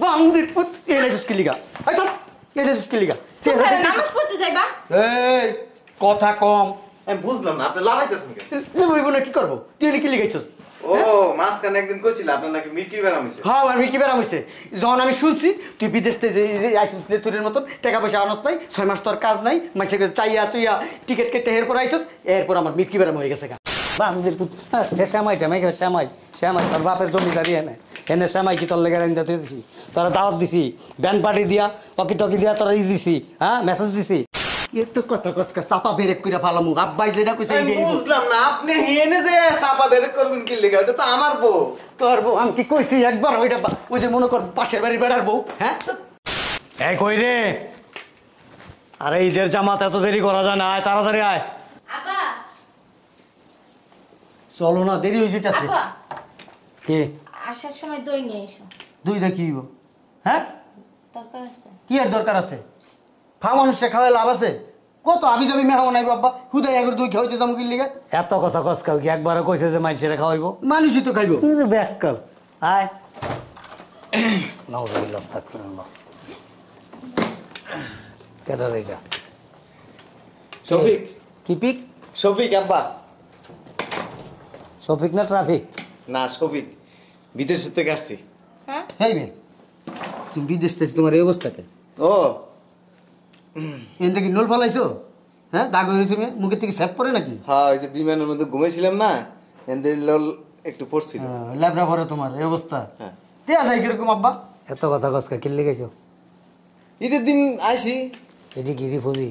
বান্দির পুত এনে সুস্কিলিগা আই চল এনে সুস্কিলিগা তোমরা নামাজ পড়তে যাইবা? এই কথা কম। আমি বুঝলাম না আপনি লাগাইতেছেন কেন? তুই বইব না কি করব? তুই এনে কি লিখাইছস? ও মাসখানে একদিন কইছিল আপনার নাকি মিকি বেরাম হইছে। হ্যাঁ আমার মিকি বেরাম হইছে। যখন আমি শুনছি তুই বিদেশ থেকে যে আইছিস তোরের মতন টাকা পয়সা আনস নাই, 6 মাস তোর কাজ নাই, মাইসে চাইয়া তুইয়া টিকিট কেটে এরপর আইছস, এরপর আমার মিকি বেরাম হয়ে গেছে গা। বান্দির পুত শ্যামাই টামাই শ্যামাই শ্যামাই তোর বাপের জমিদারি এনে শ্যামাই কি তোর লেগে রাইন্দা তুই দিছি, তোরা দাওয়াত দিছি, ব্যান পার্টি দিয়া টকি টকি দিয়া তোরা দিছি, হ্যাঁ মেসেজ দিছি। এত কথা কসকা চাপা বেরেক কইরা ফালামু। আব্বাই যেটা কইছে আমি এইটাই বুঝলাম না আপনি হেনে যে চাপা বের করবেন কি লেগে? ওটা তো আমার বউ। তোর বউ আমি কি কইছি একবার? ওইটা ওই যে মনে কর পাশের বাড়ির বেড়ার বউ। হ্যাঁ এই কই রে? আরে ঈদের জামাত এত দেরি করা যায় না, আয় তাড়াতাড়ি আয়। আব্বা, চলো না, দেরি হয়ে যেতেছে। আব্বা, কে আসার সময় দই নিয়ে এসো। দুই দা কি হইব? হ্যাঁ দরকার আছে। কি আর দরকার আছে? ফা মানুষে খাওয়াই লাভ আছে? কত আবি যাবি মেহমান আইব আব্বা, হুদাই এগর দুই খাওয়াইতে যাবো কি লিগা? এত কথা কসকাও কি একবারে কইছে যে মানুষের খাওয়াইবো? মানুষই তো খাইব। ব্যাককাল আয়। নাউজুবিল্লাহ আস্তাগফিরুল্লাহ। কেডা রে এটা? শফিক। কি পিক? শফিক আব্বা। শফিক না ট্রাফিক? না শফিক, বিদেশ থেকে আসছি। হ্যাঁ? হেই বে, তুমি বিদেশ থেকে তোমার এই অবস্থাতে ও এনটা কি নোল ফালাইছো? হ্যাঁ দাগ হয়েছে মুখের থেকে স্যাপ পরে নাকি? হ্যাঁ ওই যে বিমানের মধ্যে ঘুমাইছিলাম না, এদের লোল একটু পড়ছিল। ল্যাবরা ভরে তোমার এই অবস্থা। হ্যাঁ। দেয়া যায় কিরকম আব্বা? এত কথা কসকা কিল্লি গেছো? ঈদের দিন আইছি। এটি গিরি ফুজি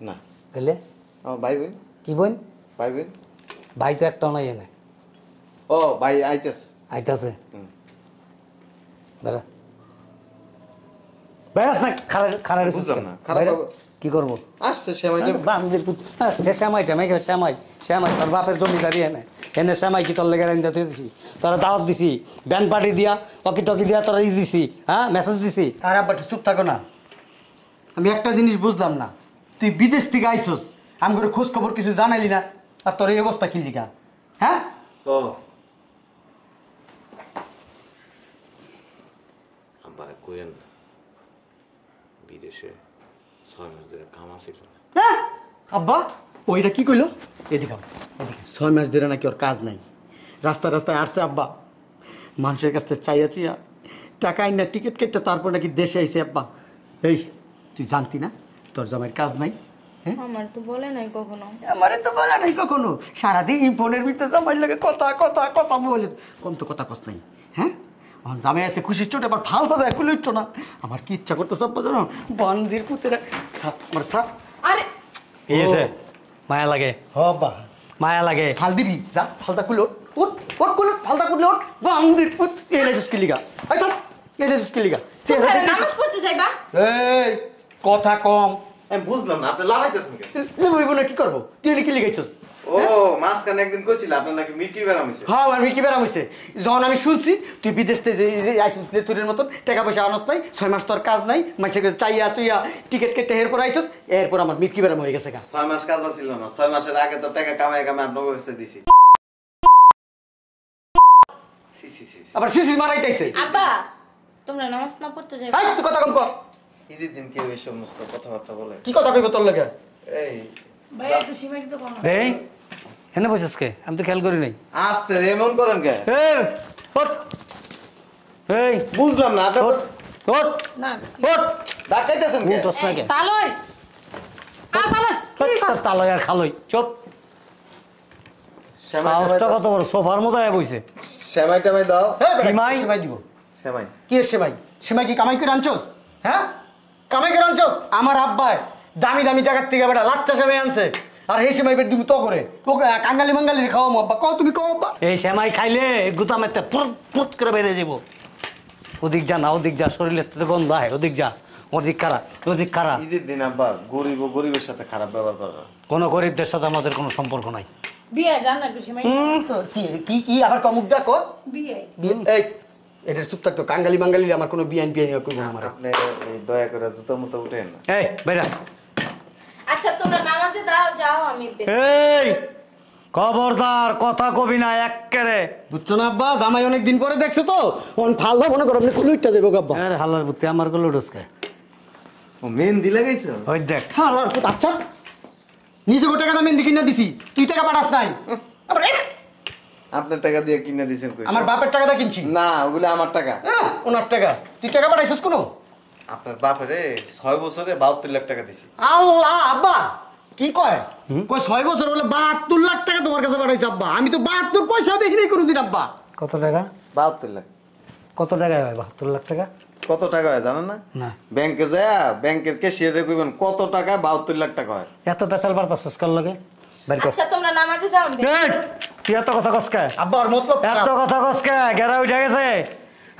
না তাহলে আমার ভাই বোন। কি বোন? ভাই বোন। ভাই তো একটাও নাই এনে। ও ভাই আইতেছে। আইতাছে দাঁড়া বেড়াস না খারাপ বুঝলাম না, খারাপ হবে। কি করবো? আসছে সেমাইটা। বান্দির পুত শ্যামাই টামাই শ্যামাই শ্যামাই তোর বাপের জমিদারি এনে শ্যামাই কি তোর লেগে রাইন্দা তুই দিছি, তোরা দাওয়াত দিছি, ব্যান পার্টি দিয়া টকি টকি দিয়া তোরা দিছি, হ্যাঁ মেসেজ দিছি। আর আব্বা একটু চুপ থাকো না। আমি একটা জিনিস বুঝলাম না, তুই বিদেশ থেকে আইসস, আমি করে খোঁজ খবর কিছু জানাইলি না, আর তোর এই অবস্থা কি লিগা? হ্যাঁ ও আব্বারে কইেন না, বিদেশে 6 মাস ধরে কাম আছিল না। হ্যাঁ? আব্বা ওইটা কি কইলো? এদিকে 6 মাস ধরে নাকি ওর কাজ নাই, রাস্তায় রাস্তায় আসছে আব্বা, মানুষের কাছ থেকে চাইয়া চুইয়া টাকা আইন না টিকিট কেটে তারপর নাকি দেশে আইছে আব্বা। এই তুই জানতি না তোর জামাইয়ের কাজ নাই? আমার তো বলে নাই কখনো। আমারে তো বলা নাই কখনো, সারাদিন ফোনের ভিতরে জামাই লাগে কথা কথা কথা বলে, কম তো কথা কস নাই। হ্যাঁ আমার জামাই আছে খুশির চোট, আবার ফাল বাজায় কুলে উঠছো না। আমার কি ইচ্ছা করতে সব জানো, বান্দির পুতেরা সাপ আমার সাপ। আরে কি আছে? মায়া লাগে? হবা মায়া লাগে? ফাল দিবি যা, ফালতা কুলো উঠ উঠ কুলো, ফালতা কুলো উঠ, বান্দির পুত এনে সুস্কিলিগা আই চল এনে সুস্কিলিগা। তোমরা নামাজ পড়তে যাইবা? এই কথা কম। আমি বুঝলাম না আপনি লাগাইতেছেন কেন? তুই বইব না কি করবো? তুই এনে কি লিখাইছস? ও মাসখানে একদিন কইছিল আপনার নাকি মিকি বেরাম হইছে। হ্যাঁ আমার মিকি বেরাম হইছে। যখন আমি শুনছি তুই বিদেশ থেকে যে আইছিস তোরের মতন টাকা পয়সা আনস নাই, 6 মাস তোর কাজ নাই, মাইসে চাইয়া তুইয়া টিকিট কেটে এরপর আইছস, এরপর আমার মিকি বেরাম হয়ে গেছে গা। 6 মাস কাজ ছিল না, 6 মাসের আগে তো টাকা কামাই কামাই আপনার কাছে দিছি। সি সি সি। আবার সিসি মারাই চাইছে। আব্বা, তোমরা নামাজ না পড়তে যাইবা? এই তুই কথা কম কর। ঈদের দিন কেউ এই সমস্ত কথাবার্তা বলে? কি কথা কইব তোর লাগে? এই ভাই একটু সিমেন্ট তো কম। এই এনে বসেছ কে? আমি তো খেয়াল করি নাই। আস্তে এমন করেন কে? এই ওঠ, এই বুঝলাম না আপনি ওঠ ওঠ না ওঠ, ডাকাইতেছেন কে? উঠোস না কে? তালই তালই তোর তালয় আর খালই চুপ। সাহসটা কত বড়, সোফার মতো আয়া বইছে। সেমাই টামাই দাও। সেমাই? সেমাই দিব। সেমাই কি এর সেমাই? সেমাই কি কামাই করে আনছস? হ্যাঁ কামাই করে আনছস? আমার আব্বাই দামি দামি জায়গার থেকে বেটা লাচ্চা সেমাই আনছে, আর এই সেমাই বেট দিব তো করে ওকে কাঙ্গালি মাঙ্গালি খাওয়ামো আব্বা। কও তুমি কও আব্বা। এই সেমাই খাইলে গুতামেতে পুরুত পুরুত করে বেড়ে যাব। ওদিক যা না, ওদিক যা, শরীরের থেকে গন্ধ হয়, ওদিক যা, ওদিক খারাপ, ওদিক খারাপ। ঈদের দিন আব্বা গরিব ও গরিবের সাথে খারাপ ব্যবহার করা। কোনো গরিবদের সাথে আমাদের কোনো সম্পর্ক নাই। বিয়ে জান না একটু সিমেন্ট। তো কি কি কি আবার কমুক দেখো বিয়ে এই এটা চুপ থাকতো, কাঙ্গালি মাঙ্গালি আমার কোনো বিয়ান বিয়ানি করবো না আমার। আপনি এই দয়া করে জুতো মুতো উঠেন না। এই বেড়া, আচ্ছা তোমরা নামাজে দাও যাও, আমি এই খবরদার কথা কবি না এক্কেরে। বুঝছো না আব্বা, জামাই অনেক দিন পরে দেখছো তো, অন ফালদা মনে করো আপনি কুলুইটা দেবো আব্বা। আরে হালার বুদ্ধি আমার গুলো ঢুসকে। ও মেহেন্দি লাগাইছো? ওই দেখ হালার পুত, আচ্ছা নিজে গোটা টাকা মেহেন্দি কিনা দিছি, তুই টাকা পাঠাস নাই। আবার এই, আপনার টাকা দিয়ে কিনে দিয়েছেন কই? আমার বাপের টাকাটা কিনছি না, ওগুলো আমার টাকা। ওনার টাকা, তুই টাকা পাঠাইছিস কোনো? আপনার বাপেরে 6 বছরে 72 লাখ টাকা দিছি। আল্লাহ আব্বা কি কয়, কয় 6 বছর হলে 72 লাখ টাকা তোমার কাছে পাঠাইছে আব্বা। আমি তো 72 পয়সা দেখিনি কোনোদিন আব্বা। কত টাকা? 72 লাখ। কত টাকা হয় 72 লাখ টাকা? কত টাকা হয় জানেন না? না। ব্যাংকে যায়, ব্যাংকের ক্যাশিয়ারে কইবেন কত টাকা, 72 লাখ টাকা হয়। এত পেশাল বাড়তাছিস কার লগে? বাইর কর। আচ্ছা তোমরা নামাজে যাও। এই, তুই এত কথা কসকে? আব্বা ওর মতলব এত কথা কসকে? গেরা উঠে গেছে।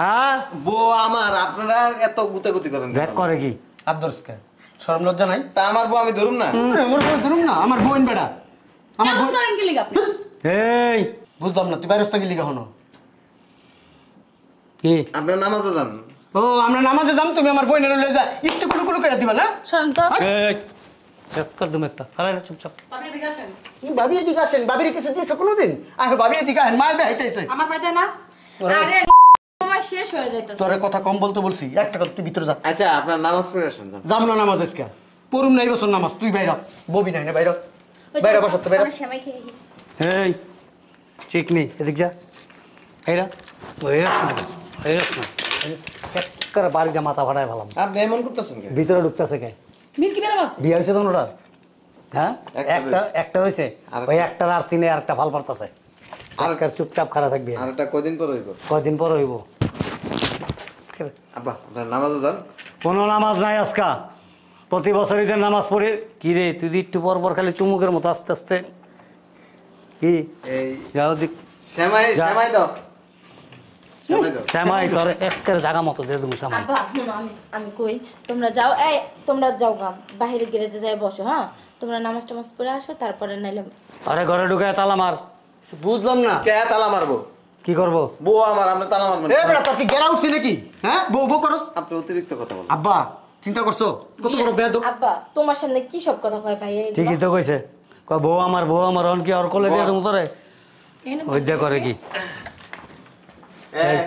হ্যাঁ বউ আমার, আপনারা এত গুতাগুতি করেন দেখ করে কি? আব্দুরসকে শরম লজ্জা নাই? তা আমার বউ আমি ধরুম না? আমার বউ ধরুম না, আমার বোন বেটা, আমার কেমন বোন। করেন কি লিগা আপনি? এই বুঝলাম না, তুই বাইরস্তা গেলি কখনো? কি? আপনার নামাজে যান। ও আমরা নামাজে যাম, তুমি আমার বোনের লয়ে যা একটু কুলু কুলু করে দিবা না? শোন তো। এই চেক কর তুমি একটা। আরে চুপচাপ। আপনি এদিকে আসেন। ভাবি এদিকে আসেন, ভাবির কিছু দিয়েছো কোনোদিন? আগে ভাবি এদিকে আসেন, মায়ের দেখাইতেছে। আমার পাইতে না। আরে সময় শেষ হয়ে যাইতেছে। তোর কথা কম বলতে বলছি, একটা কথা তুই ভিতরে যা। আচ্ছা, আপনার নামাজ পড়ে আসেন যান। যাম না নামাজ আজকে, পড়ুম না এই বছর নামাজ। তুই বাইরা, ববি নাই না বাইরা, বাইরা বসত বাইরা। আমরা সেমাই খেয়ে গেছি। এই চিকনি এদিক যা। এইরা ওইরা এইরা চেক বাড়িতে মাথা ফাটায় ভালাম। আপনি এমন করতেছেন কেন? ভিতরে ঢুকতেছে কে? মিল কি বেরাম আছে? বিয়ে হয়েছে তো ওটার? হ্যাঁ একটা একটা হয়েছে। আরেকটা। ওই একটার আর তিনে আর একটা ফাল পারতেছে। আরেকটার চুপচাপ খারাপ থাকবি। আর এটা কয়দিন পর হইব? কয়দিন পর হইব? আব্বা, আপনার নামাজে যান। কোনো নামাজ নাই আজকা। প্রতি বছর ঈদের নামাজ পড়ে কি রে তুই একটু পর পর খালি চুমুকের মতো আস্তে আস্তে কি এই যাও দিক সেমাই যা। সেমাই দাও, সেমাই দাও। শ্যামাই তোর একের জায়গা মতো দিয়ে দেবো শ্যামাই। আব্বা শুনো, আমি কই তোমরা যাও, এই তোমরা যাও গাম বাইরে গ্যারেজে যাই বসো। হ্যাঁ তোমরা নামাজ টামাজ পড়ে আসো, তারপরে নাইলে আরে ঘরে ঢুকে তালা মার। বুঝলাম না। কে তালা মারবো? কি করবো? বউ আমার, আপনি তালা মারবেন? এ বেটা, তোর কি গেরা উঠছে নাকি? হ্যাঁ বউ বউ করস? আপনি অতিরিক্ত কথা বলেন। আব্বা চিন্তা করছো কত বড় বেয়াদব? আব্বা তোমার সামনে কি সব কথা কয় ভাই? এগুলা? ঠিকই তো কইছে। কয় বউ আমার অন কি আর কোলে দিয়ে দেবো তোরে? এনে ওই দিয়ে করে কি? এই,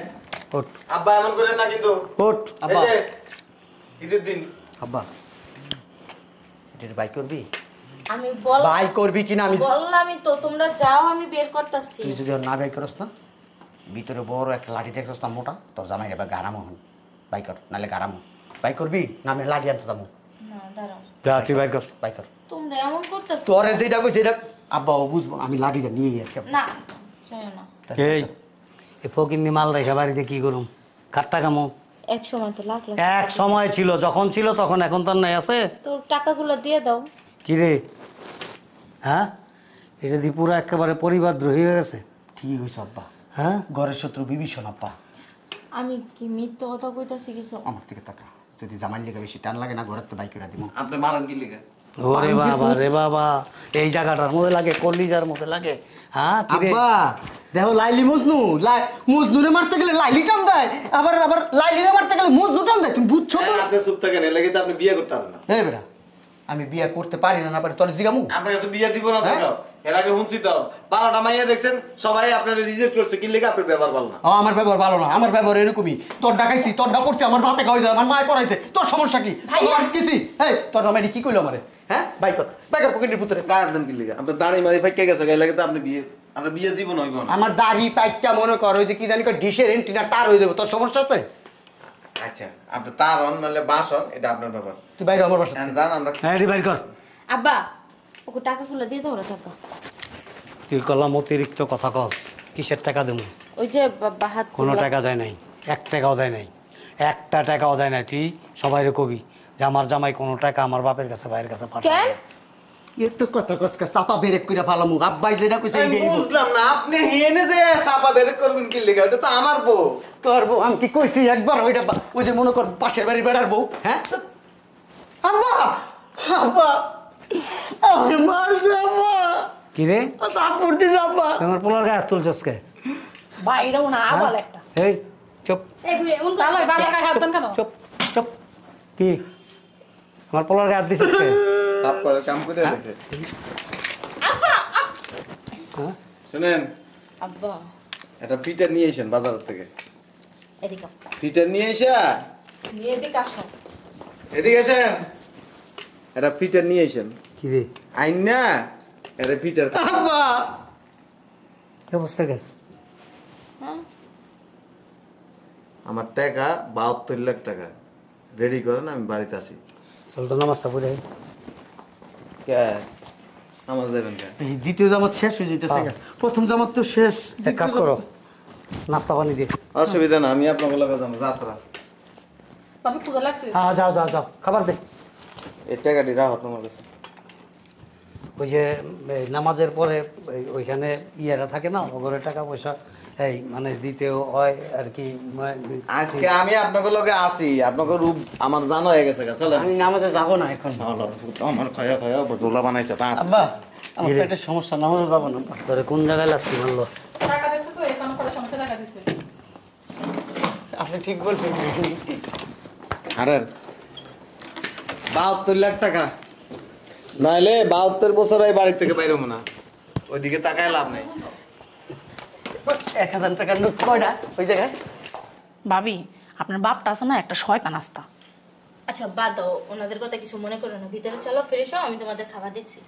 ওঠ আব্বা এমন করেন না কিন্তু। ওঠ। এই আব্বা। যে, ঈদের দিন আব্বা এটা বাই করবি? আমি বল বাই করবি কিনা আমি বললামই তো, তোমরা যাও আমি বের করতেছি। তুই যদি ওর না বাই করস না, ভিতরে বড় একটা লাঠি দেখছস না মোটা, তোর জামাই এবার গারাম হন। বাই কর, নাহলে গারাম বাই করবি না আমি লাঠি আনতে যাবো। না দাঁড়াও, যা তুই বাইর কর। বাই কর। তোমরা এমন করতেছো। তোরে যেটা কইছে এটা আব্বা ও বুঝবো, আমি লাঠিটা নিয়ে আসি। না যাও না। এই ফকিন্নি মাল রেখে বাড়িতে কি করুম? কাটটা কামো। এক সময় তো লাখ লাখ এক সময় ছিল, যখন ছিল তখন, এখন তার নাই আছে। তোর টাকাগুলো দিয়ে দাও। কি রে? হ্যাঁ এটা দিয়ে পুরো একেবারে পরিবার দ্রোহী হয়ে গেছে। ঠিক হয়েছে আব্বা, হ্যাঁ ঘরের শত্রু বিভীষণ আব্বা। আমি কি মিথ্যে কথা কইতাছি কিছু? আমার থেকে টাকা যদি জামাই লেগে বেশি টান লাগে না, ঘরের তো বাই করে দিব। আপনি মারেন কি লিখে? ওরে বাবা রে বাবা, এই জায়গাটার মধ্যে লাগে, কলিজার মধ্যে লাগে। হ্যাঁ কি রে? আব্বা দেখো লাইলি মজনু, মজনুরে মারতে গেলে লাইলি টান দেয়, আবার আবার লাইলিরে মারতে গেলে মজনু টান দেয়। তুমি বুঝছো তো? আপনি চুপ থাকেন, এর লাগি তো আপনি বিয়ে করতে পারেন না। এই বেটা, আমি বিয়ে করতে পারি না, না পারি তোর জিগামু? আপনার কাছে বিয়ে দিব না হ্যাঁ? দেখাও। এর আগে শুনছি তো 12টা মাইয়া দেখছেন, সবাই আপনার রিজেক্ট করছে, কি লিখে আপনার ব্যবহার ভালো না। ও আমার ব্যবহার ভালো না, আমার ব্যবহার এরকমই। তোর ডাকাইছি, তোর ডা করছে, আমার বাপে খাওয়াইছে, আমার মায় পড়াইছে, তোর সমস্যা কি? ভাইয়া। আমার কিছু এই তোর জামাই কি কইলো আমারে? হ্যাঁ বাই কর, বাই কর পকেটের ভিতরে। গায়ের দেন কি লিখে? আপনার দাড়ি মারি ফাইকা গেছে, গায়ে লাগে তো আপনি বিয়ে, আপনার বিয়ে জীবন হইব না। আমার দাড়ি পাইটা মনে কর ওই যে কি জানি কর ডিশের এন্টিনা তার হয়ে যাবে, তোর সমস্যা আছে? আচ্ছা, আপনি তার হন নাহলে বাস হন, এটা আপনার ব্যাপার। তুই বাইরে আমার বাসা। এখন যান, আমরা হ্যাঁ বাইর কর। আব্বা ওকে টাকাগুলো দিয়ে দাও রাত। তুই করলাম অতিরিক্ত কথা কস। কিসের টাকা দেবো? ওই যে বাহাত কোনো টাকা দেয় নাই, এক টাকাও দেয় নাই, একটা টাকাও দেয় নাই। তুই সবাই কবি যে আমার জামাই কোনো টাকা আমার বাপের কাছে ভাইয়ের কাছে পাঠায় কেন? না। এত কথা কসকা চাপা বেরেক কইরা ফালামু। আব্বাই যেটা কইছে আমি এইটাই বুঝ। বুঝলাম না, আপনি হেনে যে চাপা বের করবেন কি লিখে? ওটা তো আমার বউ। তোর বউ আমি কি কইছি একবার? ওইটা ওই যে মনে কর পাশের বাড়ির বেড়ার বউ। হ্যাঁ আব্বা, আব্বা আমার মার যাবা, কি রে চাপড় দি যাবা। তোমার পোলার গায়ে হাত তুলছস কে? বাইরেও না আবাল একটা। এই চুপ এই বুড়ি এমন ভালো বাবা কাকা হাত দেন কেন? চুপ চুপ। কি আমার পোলার গায়ে হাত দিছিস কে? তাপ করে কাম করে দিয়েছে। আব্বা হ্যাঁ শুনেন, আব্বা একটা ফিটার নিয়ে এসেন বাজার থেকে। এদিকে আসো। ফিটার নিয়ে এসা নিয়ে এদিকে আসো। এদিকে আসেন। একটা ফিটার নিয়ে এসেন। কি রে আইন না এটা ফিটার। আব্বা কি অবস্থা কে হ্যাঁ আমার টাকা 72 লাখ টাকা রেডি করেন, আমি বাড়িতে আছি। চল তো নামাজটা পড়ে আই। কে আমার দেবেন কে? এই দ্বিতীয় জামাত শেষ হয়ে যেতেছে হ্যাঁ। প্রথম জামাত তো শেষ। এক কাজ করো, নাস্তা পানি দিয়ে। অসুবিধা না, আমি আপনাকে লগে যাবো যাত্রা। তবে ক্ষুধা লাগছে। হ্যাঁ যাও যাও যাও, খাবার দে। এই টাকাটি রাখো তোমার কাছে। ওই যে এই নামাজের পরে ওইখানে ইয়েরা থাকে না, ওগরে টাকা পয়সা এই মানে দিতেও হয় আর কি। আজকে আমি আপনাকে লগে আছি, আপনাকে রূপ আমার জানা হয়ে গেছে। চলেন। আমি নামাজে যাবো না এখন। আমার খায়া খায়া জোলা বানাইছে তা। আব্বা আমার তো একটা সমস্যা, নামাজে যাবো না। তোরে কোন জায়গায় লাগছে বললো? টাকা দেখছো তো এখানে কত সমস্যা টাকা দিচ্ছে। আপনি ঠিক বলছেন। আরে 72 লাখ টাকা নাইলে 72 বছর এই বাড়ি থেকে বাইরে হবো না। ওইদিকে তাকায় লাভ নেই। 1000 টাকার নোট কয়টা ওই জায়গায়? ভাবি আপনার বাপটা আছে না একটা শয়তান আস্তা। আচ্ছা বাদ দাও, ওনাদের কথা কিছু মনে করো না, ভিতরে চলো ফ্রেশ হও, আমি তোমাদের খাবার দিচ্ছি।